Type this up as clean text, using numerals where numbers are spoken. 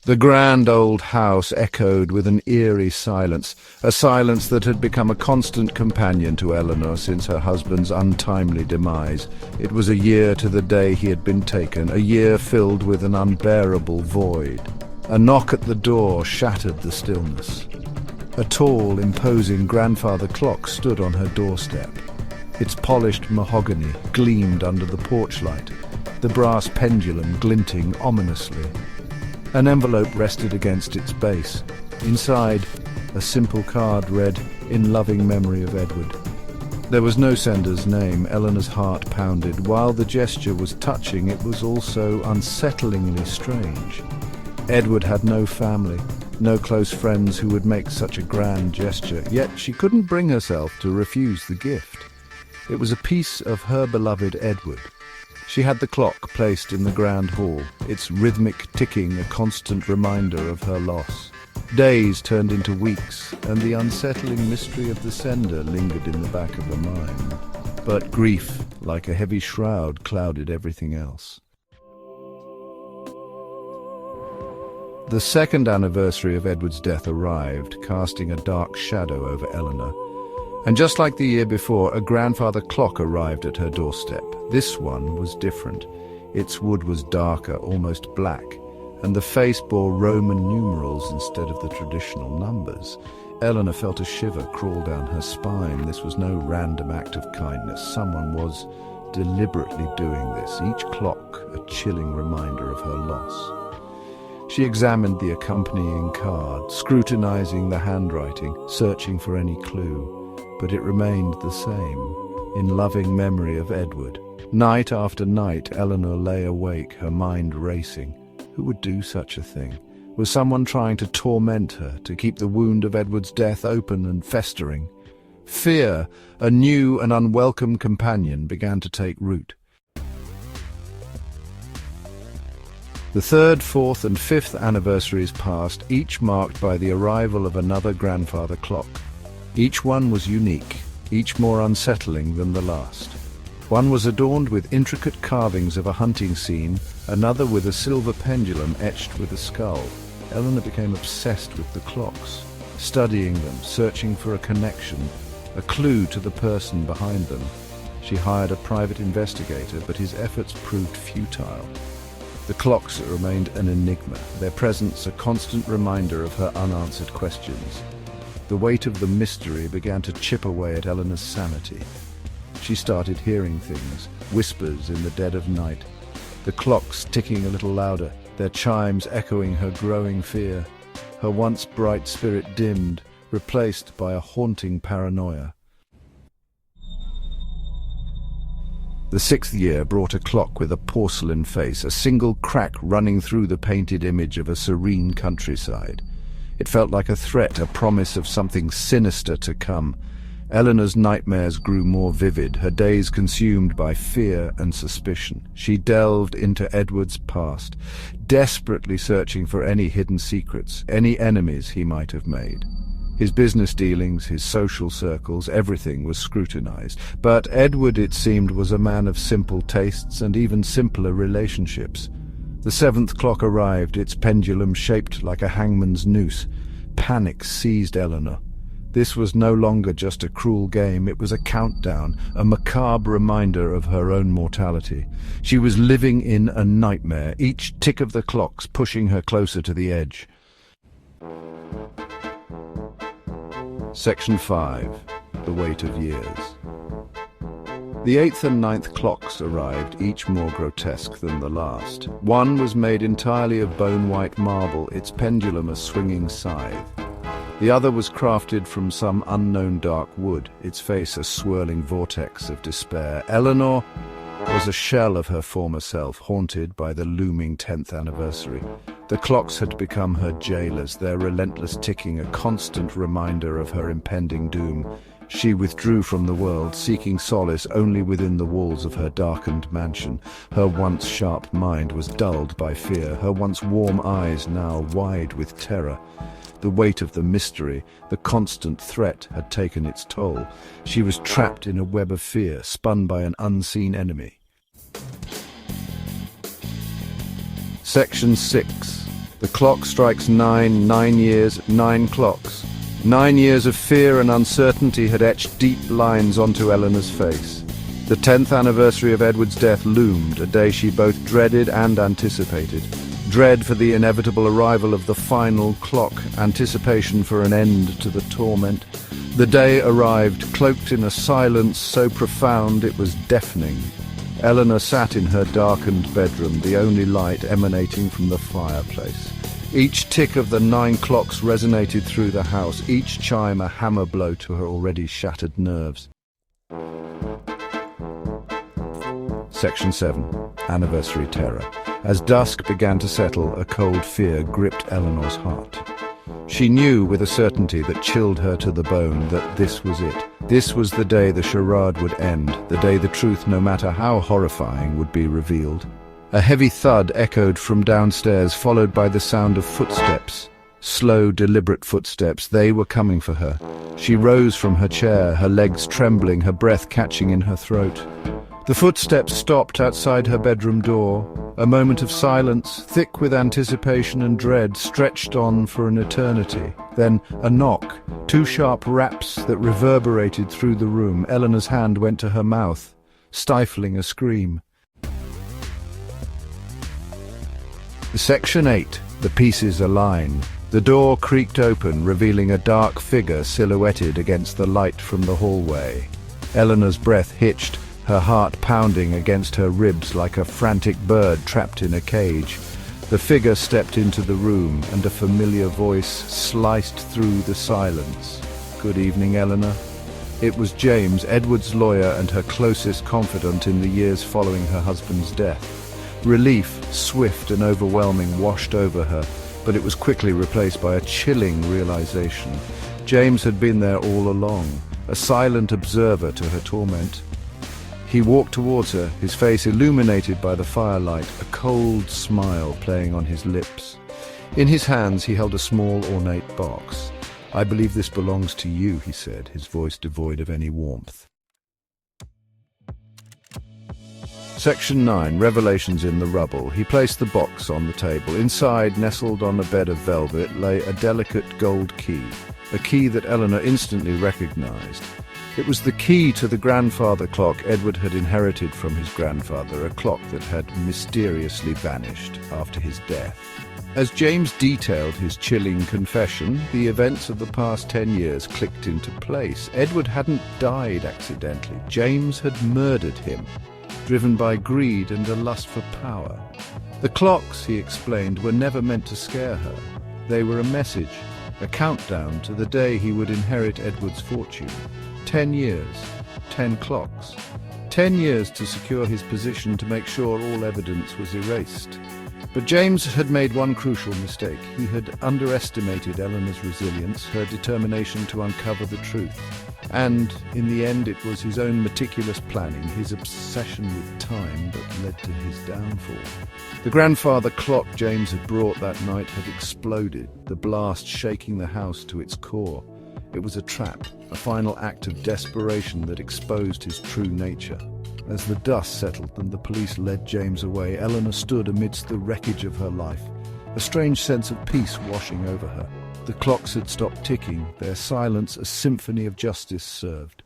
The grand old house echoed with an eerie silence, a silence that had become a constant companion to Eleanor since her husband's untimely demise. It was a year to the day he had been taken, a year filled with an unbearable void. A knock at the door shattered the stillness. A tall, imposing grandfather clock stood on her doorstep. Its polished mahogany gleamed under the porch light, the brass pendulum glinting ominously. An envelope rested against its base. Inside, a simple card read, "In loving memory of Edward." There was no sender's name. Eleanor's heart pounded. While the gesture was touching, it was also unsettlingly strange. Edward had no family, no close friends who would make such a grand gesture, yet she couldn't bring herself to refuse the gift. It was a piece of her beloved Edward. She had the clock placed in the grand hall, its rhythmic ticking a constant reminder of her loss. Days turned into weeks, and the unsettling mystery of the sender lingered in the back of her mind. But grief, like a heavy shroud, clouded everything else. The second anniversary of Edward's death arrived, casting a dark shadow over Eleanor. And just like the year before, a grandfather clock arrived at her doorstep. This one was different. Its wood was darker, almost black, and the face bore Roman numerals instead of the traditional numbers. Eleanor felt a shiver crawl down her spine. This was no random act of kindness. Someone was deliberately doing this, each clock a chilling reminder of her loss. She examined the accompanying card, scrutinizing the handwriting, searching for any clue. But it remained the same, in loving memory of Edward. Night after night, Eleanor lay awake, her mind racing. Who would do such a thing? Was someone trying to torment her, to keep the wound of Edward's death open and festering? Fear, a new and unwelcome companion, began to take root. The third, fourth, and fifth anniversaries passed, each marked by the arrival of another grandfather clock. Each one was unique, each more unsettling than the last. One was adorned with intricate carvings of a hunting scene, another with a silver pendulum etched with a skull. Eleanor became obsessed with the clocks, studying them, searching for a connection, a clue to the person behind them. She hired a private investigator, but his efforts proved futile. The clocks remained an enigma, their presence a constant reminder of her unanswered questions. The weight of the mystery began to chip away at Eleanor's sanity. She started hearing things, whispers in the dead of night, the clocks ticking a little louder, their chimes echoing her growing fear. Her once bright spirit dimmed, replaced by a haunting paranoia. The sixth year brought a clock with a porcelain face, a single crack running through the painted image of a serene countryside. It felt like a threat, a promise of something sinister to come. Eleanor's nightmares grew more vivid, her days consumed by fear and suspicion. She delved into Edward's past, desperately searching for any hidden secrets, any enemies he might have made. His business dealings, his social circles, everything was scrutinized. But Edward, it seemed, was a man of simple tastes and even simpler relationships. The seventh clock arrived, its pendulum shaped like a hangman's noose. Panic seized Eleanor. This was no longer just a cruel game, it was a countdown, a macabre reminder of her own mortality. She was living in a nightmare, each tick of the clocks pushing her closer to the edge. Section 5. The Weight of Years. The eighth and ninth clocks arrived, each more grotesque than the last. One was made entirely of bone-white marble, its pendulum a swinging scythe. The other was crafted from some unknown dark wood, its face a swirling vortex of despair. Eleanor was a shell of her former self, haunted by the looming 10th anniversary. The clocks had become her jailers, their relentless ticking a constant reminder of her impending doom. She withdrew from the world, seeking solace only within the walls of her darkened mansion. Her once sharp mind was dulled by fear, her once warm eyes now wide with terror. The weight of the mystery, the constant threat, had taken its toll. She was trapped in a web of fear, spun by an unseen enemy. Section 6. The clock strikes 9, 9 years, 9 clocks. 9 years of fear and uncertainty had etched deep lines onto Eleanor's face. The 10th anniversary of Edward's death loomed, a day she both dreaded and anticipated. Dread for the inevitable arrival of the final clock, anticipation for an end to the torment. The day arrived, cloaked in a silence so profound it was deafening. Eleanor sat in her darkened bedroom, the only light emanating from the fireplace. Each tick of the 9 clocks resonated through the house, each chime a hammer blow to her already shattered nerves. Section 7. Anniversary Terror. As dusk began to settle, a cold fear gripped Eleanor's heart. She knew with a certainty that chilled her to the bone that this was it. This was the day the charade would end, the day the truth, no matter how horrifying, would be revealed. A heavy thud echoed from downstairs, followed by the sound of footsteps. Slow, deliberate footsteps. They were coming for her. She rose from her chair, her legs trembling, her breath catching in her throat. The footsteps stopped outside her bedroom door. A moment of silence, thick with anticipation and dread, stretched on for an eternity. Then a knock, 2 sharp raps that reverberated through the room. Eleanor's hand went to her mouth, stifling a scream. Section 8. The pieces align. The door creaked open, revealing a dark figure silhouetted against the light from the hallway. Eleanor's breath hitched, her heart pounding against her ribs like a frantic bird trapped in a cage. The figure stepped into the room, and a familiar voice sliced through the silence. "Good evening, Eleanor." It was James, Edward's lawyer and her closest confidant in the years following her husband's death. Relief, swift and overwhelming, washed over her, but it was quickly replaced by a chilling realization. James had been there all along, a silent observer to her torment. He walked towards her, his face illuminated by the firelight, a cold smile playing on his lips. In his hands he held a small, ornate box. "I believe this belongs to you," he said, his voice devoid of any warmth. Section 9. Revelations in the Rubble. He placed the box on the table. Inside, nestled on a bed of velvet, lay a delicate gold key, a key that Eleanor instantly recognized. It was the key to the grandfather clock Edward had inherited from his grandfather, a clock that had mysteriously vanished after his death. As James detailed his chilling confession, the events of the past 10 years clicked into place. Edward hadn't died accidentally. James had murdered him, driven by greed and a lust for power. The clocks, he explained, were never meant to scare her. They were a message, a countdown to the day he would inherit Edward's fortune. 10 years, 10 clocks. 10 years to secure his position, to make sure all evidence was erased. But James had made one crucial mistake. He had underestimated Eleanor's resilience, her determination to uncover the truth. And, in the end, it was his own meticulous planning, his obsession with time, that led to his downfall. The grandfather clock James had brought that night had exploded, the blast shaking the house to its core. It was a trap, a final act of desperation that exposed his true nature. As the dust settled and the police led James away, Eleanor stood amidst the wreckage of her life, a strange sense of peace washing over her. The clocks had stopped ticking, their silence a symphony of justice served.